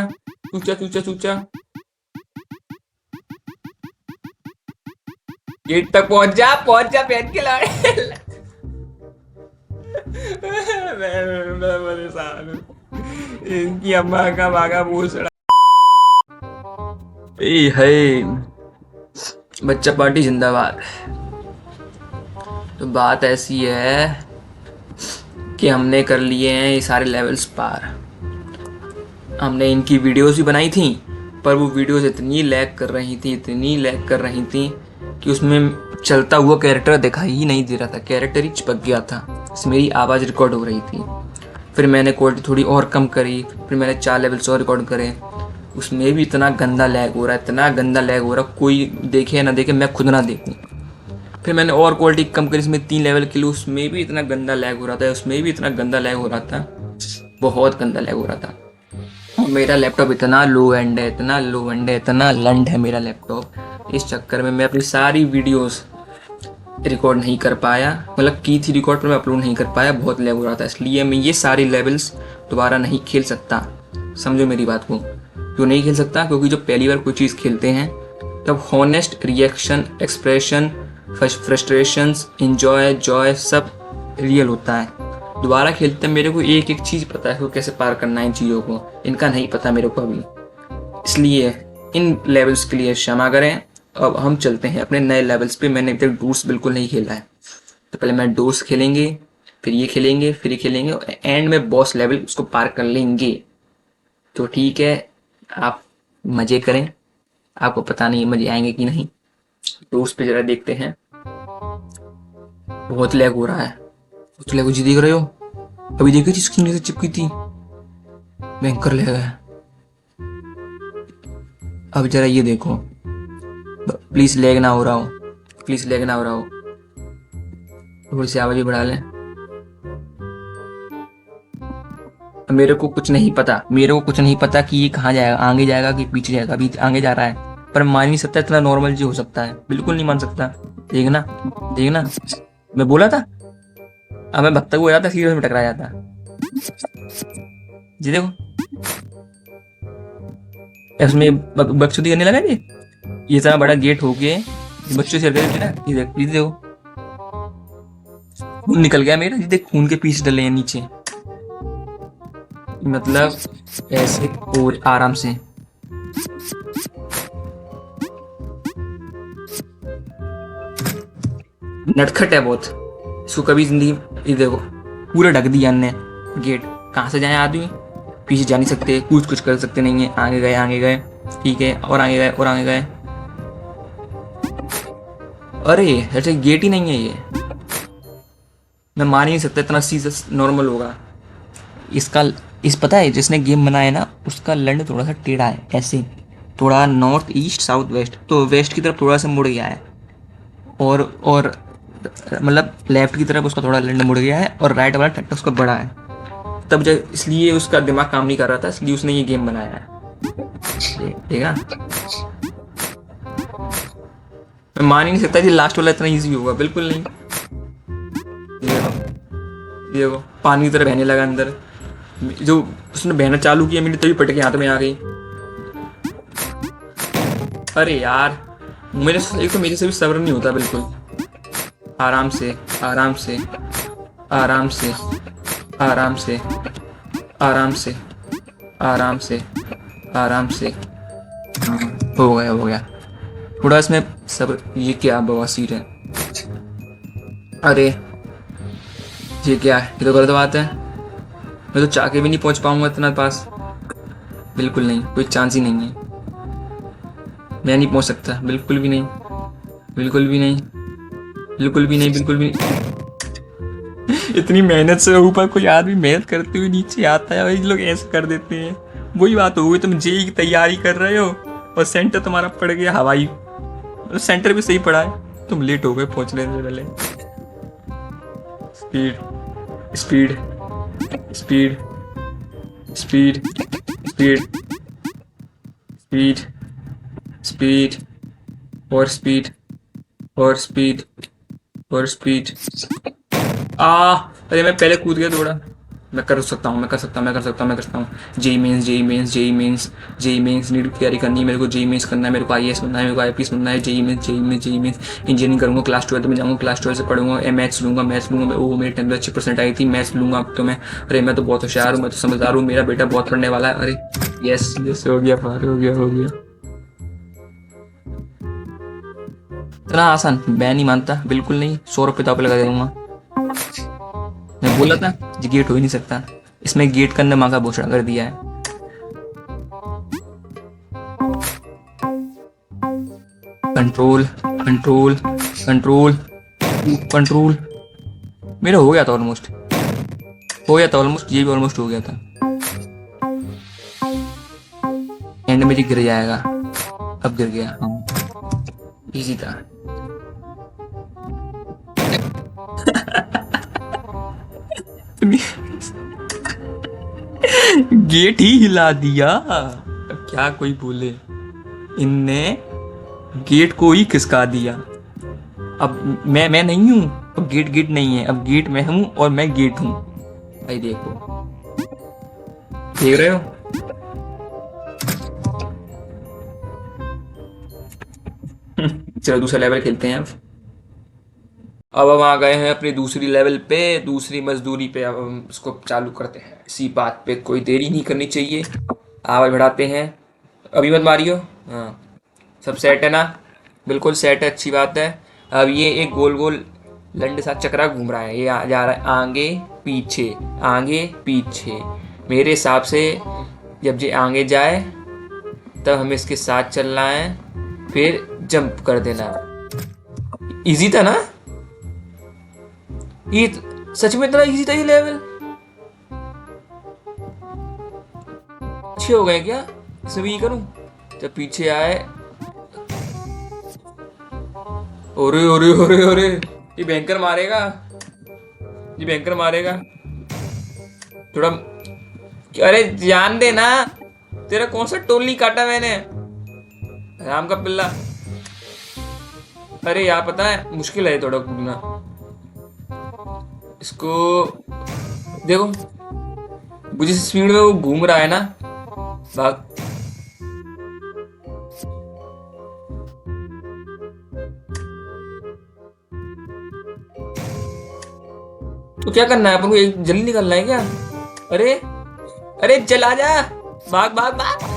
चूचा चूचा चूचा। Gate तक पहुंच जा पहन के लाड़े। मैं परेशान हूँ इनकी अम्मा का भागा भूसड़ा। ए है बच्चा पार्टी जिंदाबाद। तो बात ऐसी है कि हमने कर लिए हैं ये सारे लेवल्स पार। हमने इनकी वीडियोस भी बनाई थी, पर वो वीडियोस इतनी लैग कर रही थी, इतनी लैग कर रही थी कि उसमें चलता हुआ कैरेक्टर दिखाई ही नहीं दे रहा था, कैरेक्टर ही चिपक गया था। इसमें मेरी आवाज़ रिकॉर्ड हो रही थी। फिर मैंने क्वालिटी थोड़ी और कम करी, फिर मैंने 4 लेवल्स और रिकॉर्ड करे। उसमें भी इतना गंदा लैग हो रहा है, इतना गंदा लैग हो रहा है, कोई देखे ना देखे, मैं खुद ना देखूँ। फिर मैंने और क्वालिटी कम करी, इसमें 3 लेवल के लिए, उसमें भी इतना गंदा लैग हो रहा था, उसमें भी इतना गंदा लैग हो रहा था, बहुत गंदा लैग हो रहा था। मेरा लैपटॉप इतना लो एंड है, इतना लो एंड है, इतना लंड है मेरा लैपटॉप। इस चक्कर में मैं अपनी सारी वीडियोस रिकॉर्ड नहीं कर पाया, मतलब की थी रिकॉर्ड पर मैं अपलोड नहीं कर पाया, बहुत लैग हो रहा था। इसलिए मैं ये सारे लेवल्स दोबारा नहीं खेल सकता। समझो मेरी बात को। क्यों नहीं खेल सकता? क्योंकि जब पहली बार कोई चीज़ खेलते हैं तब honest reaction, expression, frustrations, enjoy, Joy सब रियल होता है। दोबारा खेलते मेरे को एक एक चीज़ पता है कि कैसे पार करना है इन चीज़ों को, इनका नहीं पता मेरे को अभी। इसलिए इन लेवल्स के लिए क्षमा करें। अब हम चलते हैं अपने नए लेवल्स पे। मैंने अभी तक डोर्स बिल्कुल नहीं खेला है, तो पहले मैं डोर्स खेलेंगे, फिर ये खेलेंगे, फिर ये खेलेंगे, और एंड में बॉस लेवल उसको पार कर लेंगे। तो ठीक है, आप मज़े करें। आपको पता नहीं मज़े आएंगे कि नहीं। डोर्स पे ज़रा देखते हैं। बहुत लैग हो रहा है। बहुत लैग, जी देख रहे हो? अभी देखी थी स्क्रीन से चिपकी थी, भयंकर लैग है। अब जरा ये देखो, प्लीज लैग ना हो रहा हो, प्लीज लैग ना हो रहा हो। थोड़ी सी आवाज भी बढ़ा लें। मेरे को कुछ नहीं पता, मेरे को कुछ नहीं पता कि ये कहाँ जाएगा, आगे जाएगा कि पीछे जाएगा। अभी आगे जा रहा है, पर मान नहीं सकता इतना नॉर्मल जी हो सकता है, बिल्कुल नहीं मान सकता। देखना देखना, मैं बोला था। अब मैं भक्ता हो जाता, सीरियस में टकरा जाता। जी देखो, इसमें बकचोदी करने लगा जी। ये इतना बड़ा गेट हो गया, बच्चों से हरकत ना। ये देखो, खून निकल गया मेरा। ये देख, खून के पीस डले हैं नीचे, मतलब ऐसे और आराम से। नटखट है बहुत, इसको कभी जिंदगी। ये देखो, पूरा ढक दिया ने गेट। कहाँ से जाए आदमी? पीछे जा नहीं सकते, कुछ कर सकते नहीं है। आगे गए, आगे गए, ठीक है, और आगे गए, और आगे गए। अरे ऐसे गेट ही नहीं है ये, मैं मान ही नहीं सकता इतना सीधा नॉर्मल होगा इसका। इस पता है, जिसने गेम बनाया ना, उसका लैंड थोड़ा सा टेढ़ा है, ऐसे थोड़ा नॉर्थ ईस्ट साउथ वेस्ट, तो वेस्ट की तरफ थोड़ा सा मुड़ गया है, और मतलब लेफ्ट की तरफ उसका थोड़ा लैंड मुड़ गया है, और राइट वाला टट्टा उसका बड़ा है। तब जब इसलिए उसका दिमाग काम नहीं कर रहा था, इसलिए उसने ये गेम बनाया है। देखा, मैं मान ही नहीं सकता कि लास्ट वाला इतना इजी होगा, बिल्कुल नहीं। देखो पानी की तरह बहने लगा अंदर, जो उसने बहना चालू किया मेरी तभी पटके हाथ में आ गई। अरे यार, मेरे एक तो मेरे से भी सब्र नहीं होता बिल्कुल। आराम से, आराम से, आराम से, आराम से, आराम से, आराम से, आराम से। हो गया, हो गया। थोड़ा इसमें सब्र। ये क्या बवासीर है? अरे ये क्या है? ये तो गलत बात है। मैं तो चाह के भी नहीं पहुंच पाऊंगा इतना पास, बिल्कुल नहीं, कोई चांस ही नहीं है। मैं नहीं पहुंच सकता, बिल्कुल भी नहीं, बिल्कुल भी नहीं, बिल्कुल भी नहीं, बिल्कुल भी नहीं। इतनी मेहनत से ऊपर कोई आदमी मेहनत करते हुए नीचे आता है, और ये लोग ऐसे कर देते हैं। वही बात हो गई, तुम जेई की तैयारी कर रहे हो और सेंटर तुम्हारा पड़ गया हवाई। सेंटर भी सही पड़ा है, तुम लेट हो गए पहुंचने से पहले। Speed, speed, speed, speed, speed, speed, speed, और स्पीड, और स्पीड, और स्पीड। अरे मैं पहले कूद गया थोड़ा, मैं कर सकता हूँ, मैं कर सकता हूँ, मैं कर सकता हूँ, मैं कर सकता हूँ। JEE Mains, JEE Mains, JEE Mains, JEE Mains NEET की तैयारी करनी है मेरे को, जेई मेंस करना है मेरे को, आईएएस बनना है मेरे को, आईपीएस बनना है, JEE Mains, JEE Mains, JEE Mains. Engineering करूँगा, क्लास 12 में जाऊँगा, क्लास 12 से पढ़ूंगा, मैथ्स लूँगा, मैथ्स लूँगा मैं। वो मेरे 10th में अच्छी परसेंट आई थी, मैथ्स लूँगा अब तो मैं। अरे मैं तो बहुत होशियार हूँ, मैं तो समझदार हूँ, मेरा बेटा बहुत पढ़ने वाला है। अरे यस यस, हो गया पार, हो गया, हो गया। इतना आसान मैं नहीं मानता, बिल्कुल नहीं। 100 रुपये तो आप लगा दूंगा। मैं बोला था ये गेट हो ही नहीं सकता, इसमें गेट का अंदर माँ का घोषणा कर दिया है। Control, control, control, control. मेरा हो गया था ऑलमोस्ट, हो गया था ऑलमोस्ट, ये भी ऑलमोस्ट हो गया था। एंड में ये गिर जाएगा। अब गिर गया, हाँ इजी था। गेट ही हिला दिया, अब क्या कोई बोले। इनने गेट को ही खिसका दिया। अब मैं नहीं हूं, अब गेट गेट नहीं है, अब गेट मैं हूं और मैं गेट हूं। भाई देखो, देख रहे हो। चलो दूसरा लेवल खेलते हैं अब हम आ गए हैं अपनी दूसरी लेवल पे, दूसरी मजदूरी पे। अब हम इसको चालू करते हैं, इसी बात पे कोई देरी नहीं करनी चाहिए। आवाज बढ़ाते हैं, अभी मत मारियो। हाँ, सब सेट है ना? बिल्कुल सेट है, अच्छी बात है। अब ये एक गोल गोल लंड सा चक्रा घूम रहा है, ये जा रहा है आगे पीछे, आगे पीछे। मेरे हिसाब से जब ये आगे जाए तब हमें इसके साथ चलना है, फिर जंप कर देना। इजी था ना ये? सच में इतना इजी था ये लेवल? अच्छे हो गए क्या? इसमें भी करूं जब पीछे आए। ओरे ओरे ओरे ओरे, ये भयंकर मारेगा, ये भयंकर मारेगा थोड़ा। अरे जान दे ना, तेरा कौन सा टोली काटा मैंने, राम का पिल्ला। अरे यार पता है मुश्किल है थोड़ा कूदना। इसको देखो, मुझे स्पीड में वो घूम रहा है ना, भाग। तो क्या करना है अपन को, एक जल्दी निकलना है क्या? अरे अरे चला जा, भाग भाग भाग।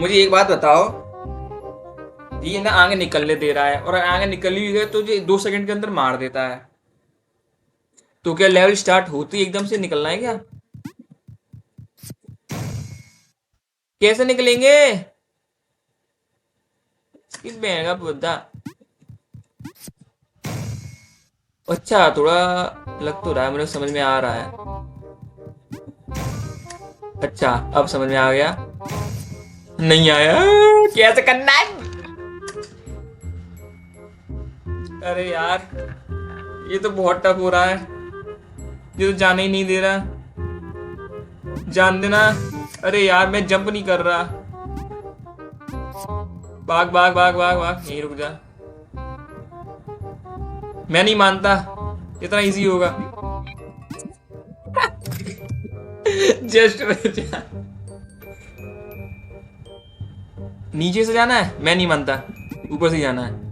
मुझे एक बात बताओ, ये ना आगे निकलने दे रहा है, और आगे निकल ही गए तो ये 2 सेकंड के अंदर मार देता है। तो क्या लेवल स्टार्ट होती एकदम से निकलना है क्या? कैसे निकलेंगे इस बैंड का बुद्धा? अच्छा थोड़ा लग तो रहा है, मुझे समझ में आ रहा है। अच्छा अब समझ में आ गया। नहीं आया, कैसे करना है? अरे यार ये तो बहुत टफ हो रहा है, ये तो जाने ही नहीं दे रहा, जान देना। अरे यार मैं जंप नहीं कर रहा, भाग भाग भाग भाग भाग, यहीं रुक जा। मैं नहीं मानता इतना इजी होगा। जस्ट नीचे से जाना है, मैं नहीं मानता, ऊपर से जाना है।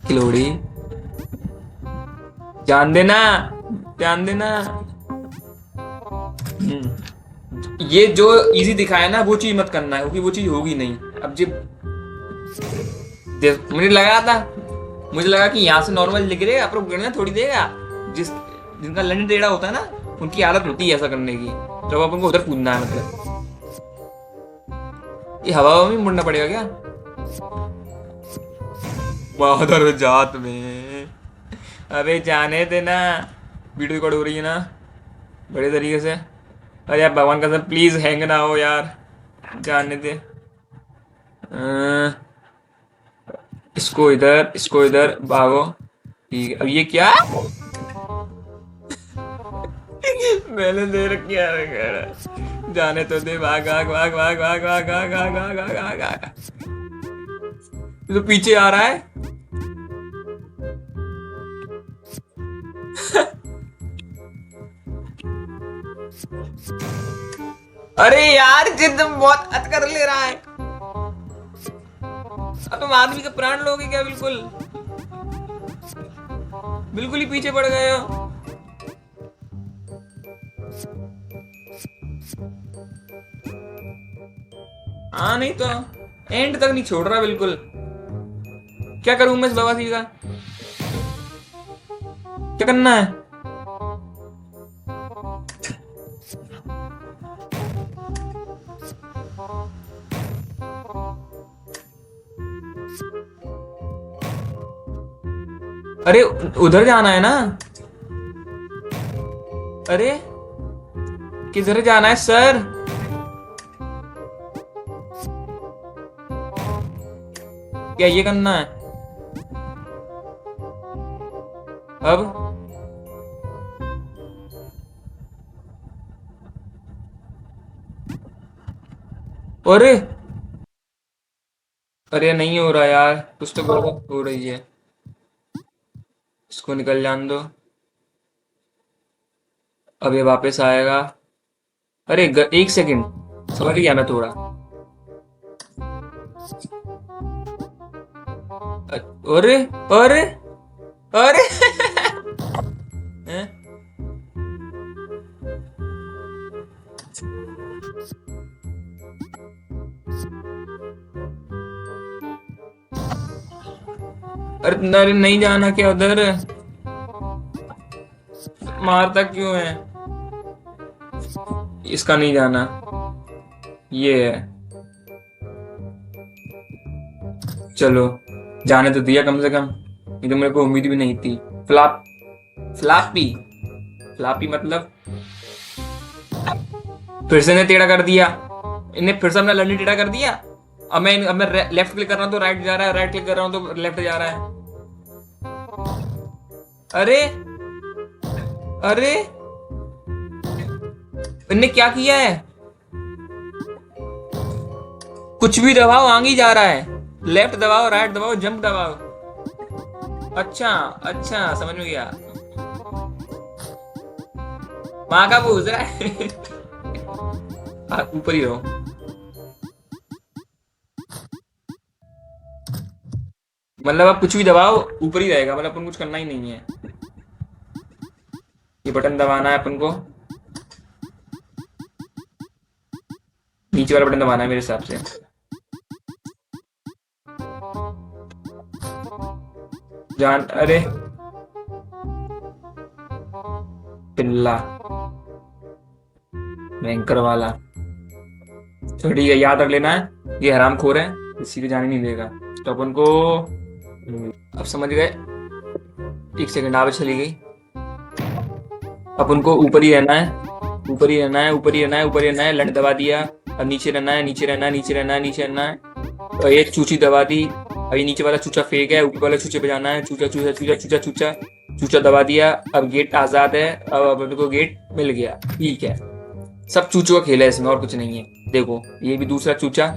खिलोड़ी जान देना, जान देना। ये जो इजी दिखाया ना वो चीज मत करना है, क्योंकि वो चीज होगी नहीं। अब जी मुझे लगा कि यहाँ से नॉर्मल गिरेगा, पर गिरना थोड़ी देगा। जिनका लंड टेढ़ा होता है ना, उनकी आदत होती है ऐसा करने की, जब अपन को उधर कूदना है। मतलब ये हवा में मुड़ना पड़ेगा क्या? बहादुर जात में। अबे जाने देना, वीडियो रिकॉर्ड हो रही है ना बड़े तरीके से। अरे यार भगवान का प्लीज हैंग ना हो यार, जाने दे। इसको इधर भागो। ठीक है, अब ये क्या? मैंने दे रखी है, जाने तो दे, भाग भाग भाग भाग भाग भाग भाग भाग भाग भाग भाग भाग। ये तो पीछे आ रहा है। अरे यार जिद बहुत अत कर ले रहा है। अब तुम आदमी के प्राण लोगे क्या? बिल्कुल बिल्कुल ही पीछे पड़ गए हो। हाँ नहीं तो एंड तक नहीं छोड़ रहा बिल्कुल। क्या करूं मैं इस बवासीर का? क्या करना है? अरे उधर जाना है ना। अरे किधर जाना है सर? क्या ये करना है अब? अरे अरे नहीं हो रहा यार, कुछ तो गड़बड़ हो रही है। इसको निकल जान दो। अब ये वापस आएगा। अरे एक सेकंड, समझ गया मैं थोड़ा। अरे अरे अरे हैं? अरे नहीं जाना क्या उधर? मारता क्यों है? इसका नहीं जाना, ये है। चलो जाने तो दिया कम से कम, ये तो मेरे को उम्मीद भी नहीं थी। फ्लापी फ्लापी मतलब फिर से ने टेढ़ा कर दिया। इन्हें फिर से अपना लंडी टेढ़ा कर दिया। अब मैं लेफ्ट क्लिक कर रहा हूं तो राइट जा रहा है, राइट क्लिक कर रहा हूं तो लेफ्ट जा रहा है। अरे अरे इनने क्या किया है? कुछ भी दबाओ आगे जा रहा है। लेफ्ट दबाओ, राइट दबाओ, जंप दबाओ। अच्छा अच्छा समझ में गया। वहां का पूछ रहा है। ऊपर ही रहो। मतलब आप कुछ भी दबाओ ऊपर ही रहेगा, मतलब अपन कुछ करना ही नहीं है। ये बटन दबाना है अपन को, नीचे वाला बटन दबाना है मेरे हिसाब से। जान अरे पिल्ला भयंकर वाला। तो ठीक है, याद रख लेना है ये हरामखोर है, किसी को जाने नहीं देगा। तो अपन को अब समझ गए। एक सेकंड आवाज चली गई। अपन को ऊपर ही रहना है, ऊपर ही रहना है, ऊपर ही रहना है, ऊपर ही रहना है। लंड दबा दिया। अब नीचे रहना है, नीचे रहना है, नीचे रहना है, नीचे रहना है। और ये चूची दबा दी। अभी नीचे वाला चूचा फेंक है, ऊपर वाले चूचे पे जाना है। चूचा चूचा चूचा चूचा चूचा चूचा दबा दिया। अब गेट आजाद है। अब अपन को गेट मिल गया। ठीक है, सब चूचों का खेल है इसमें, और कुछ नहीं है। देखो ये भी दूसरा चूचा,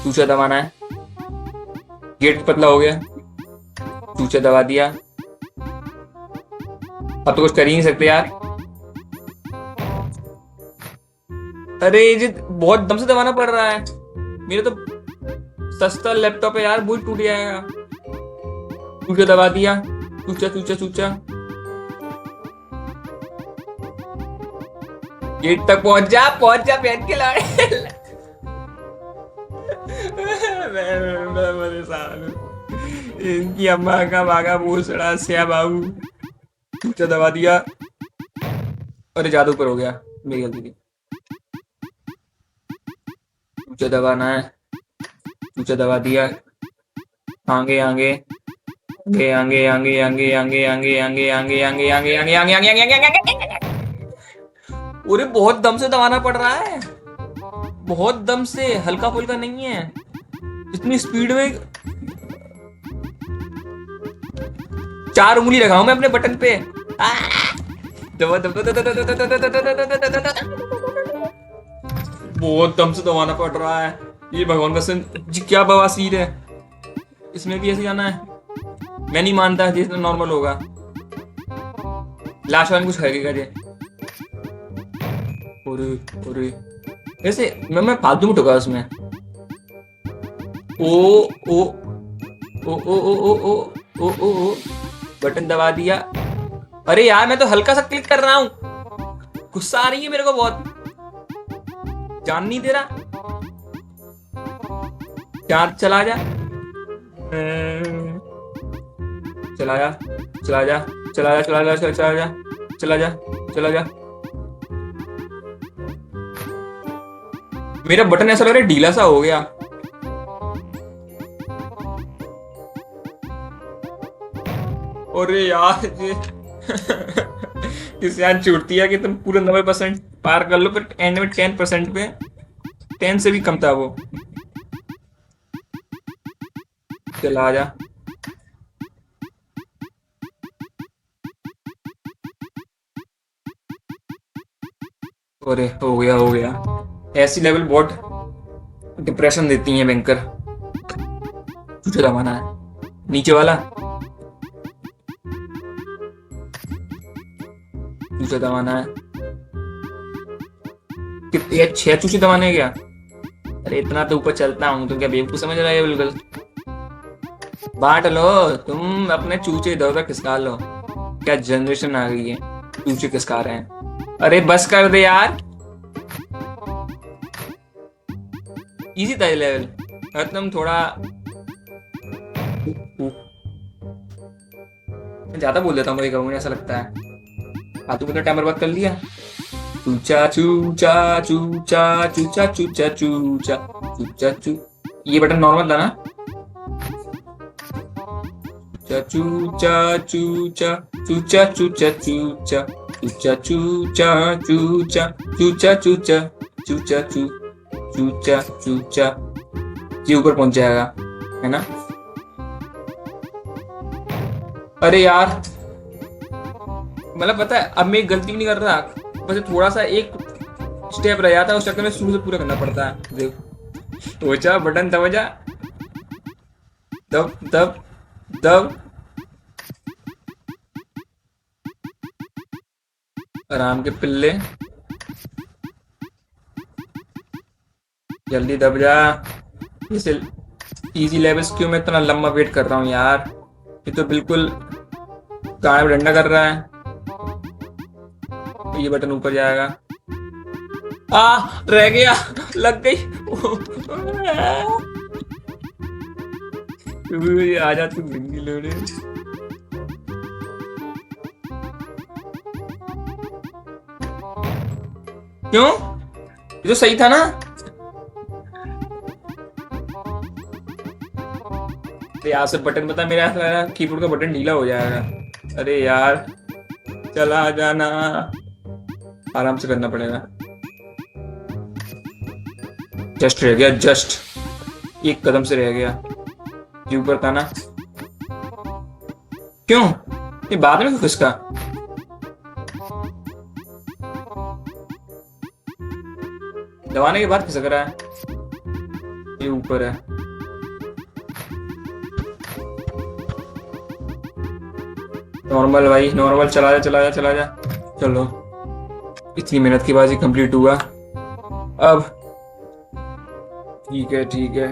चूचा दबाना है। गेट पतला हो गया, चूचा दबा दिया। अब तो कुछ कर ही नहीं सकते यार। अरे ये बहुत दम से दबाना पड़ रहा है। मेरे तो सस्ता लैपटॉप है यार, बहुत टूट जाएगा। चूचा दबा दिया, चूचा चूचा चूचा। गेट तक पहुंच जा पहन के लाड़े। मैं परेशान हूं। इनकी अम्मा का भागा भूसड़ा स्या बाबू। चूचा दबा दिया। अरे ज्यादा ऊपर हो गया, मेरी गलती थी। चूचा दबाना है, चूचा दबा दिया। आगे आगे आगे आगे आगे आगे आगे आगे आगे आगे आगे आगे आगे आगे आगे आगे आगे आगे। अरे बहुत दम से दबाना पड़ रहा है, बहुत दम से, हल्का फुल्का नहीं है। इतनी स्पीड में 4 उंगली रखा हूं मैं अपने बटन पे। बहुत दम से दबाना पड़ रहा है। ये भगवान का सन जी, क्या बवासीर है। इसमें भी ऐसे जाना है? मैं नहीं मानता जितना नॉर्मल होगा। लास्ट वाले कुछ लगेगा जे। अरे अरे ऐसे मैं फालतू में ठोका उसमें। ओ ओ ओ ओ ओ ओ ओ ओ ओ ओ बटन दबा दिया। अरे यार मैं तो हल्का सा क्लिक कर रहा हूँ, गुस्सा आ रही है मेरे को बहुत, जान नहीं दे रहा। चार चला जा, चला जा चला जा चला जा चला जा चला जा चला जा चला जा। मेरा बटन ऐसा लग रहा है ढीला सा हो गया। अरे यार ये इससे यार छूटती है कि तुम पूरे 90% पार कर लो, फिर एंड में 10% पे, 10 से भी कम था वो। चला जा। अरे हो गया हो गया। ऐसी लेवल बहुत डिप्रेशन देती हैं भयंकर। तुझे दबाना है नीचे वाला, चूचा दबाना है। कितने 6 चूचे दबाने हैं क्या? अरे इतना तो ऊपर चलता हूँ, तुम क्या बेवकूफ समझ रहा है? बिल्कुल बांट लो तुम अपने चूचे, इधर उधर खिसका लो। क्या जनरेशन आ गई है, चूचे खिसका रहे हैं। अरे बस कर दे यार, इजी था ये लेवल। तुम थोड़ा ज्यादा बोल देता हूँ कभी कभी, ऐसा लगता है। तू कितना टाइम बर्बाद कर लिया। चूचा चूचा चूचा चूचा चूचा चूचा चूचा चू, ये बटन नॉर्मल था ना? चूचा चूचा चूचा चूचा चूचा चूचा चूचा चूचा चूचा चूचा चूचा चू चूचा चूचा, ये ऊपर पहुंच जाएगा है ना? अरे यार मतलब पता है अब मैं एक गलती भी नहीं कर रहा, बस थोड़ा सा एक स्टेप रह जाता है, उस चक्कर में शुरू से पूरा करना पड़ता है। देख तो बटन दबा जा, दब दब दब, आराम के पिल्ले, जल्दी दब जा। इसे इजी लेवल्स क्यों मैं इतना लंबा वेट कर रहा हूँ यार, ये तो बिल्कुल कान में डंडा कर रहा है। ये बटन ऊपर जाएगा। रह गया, लग गई। आ जा तू भिंगी लोड़े। क्यों, ये तो सही था ना? यार से बटन बता, मेरा कीबोर्ड का बटन ढीला हो जाएगा। अरे यार चला जाना, आराम से करना पड़ेगा। जस्ट रह गया, जस्ट एक कदम से रह गया। ये ऊपर था ना? क्यों ये बाद में खिसका? दबाने के बाद खिसक रहा है। ये ऊपर है। नॉर्मल भाई नॉर्मल, चला जा चला जा चला जा। चलो इतनी मेहनत के बाद ये कंप्लीट हुआ। अब ठीक है ठीक है।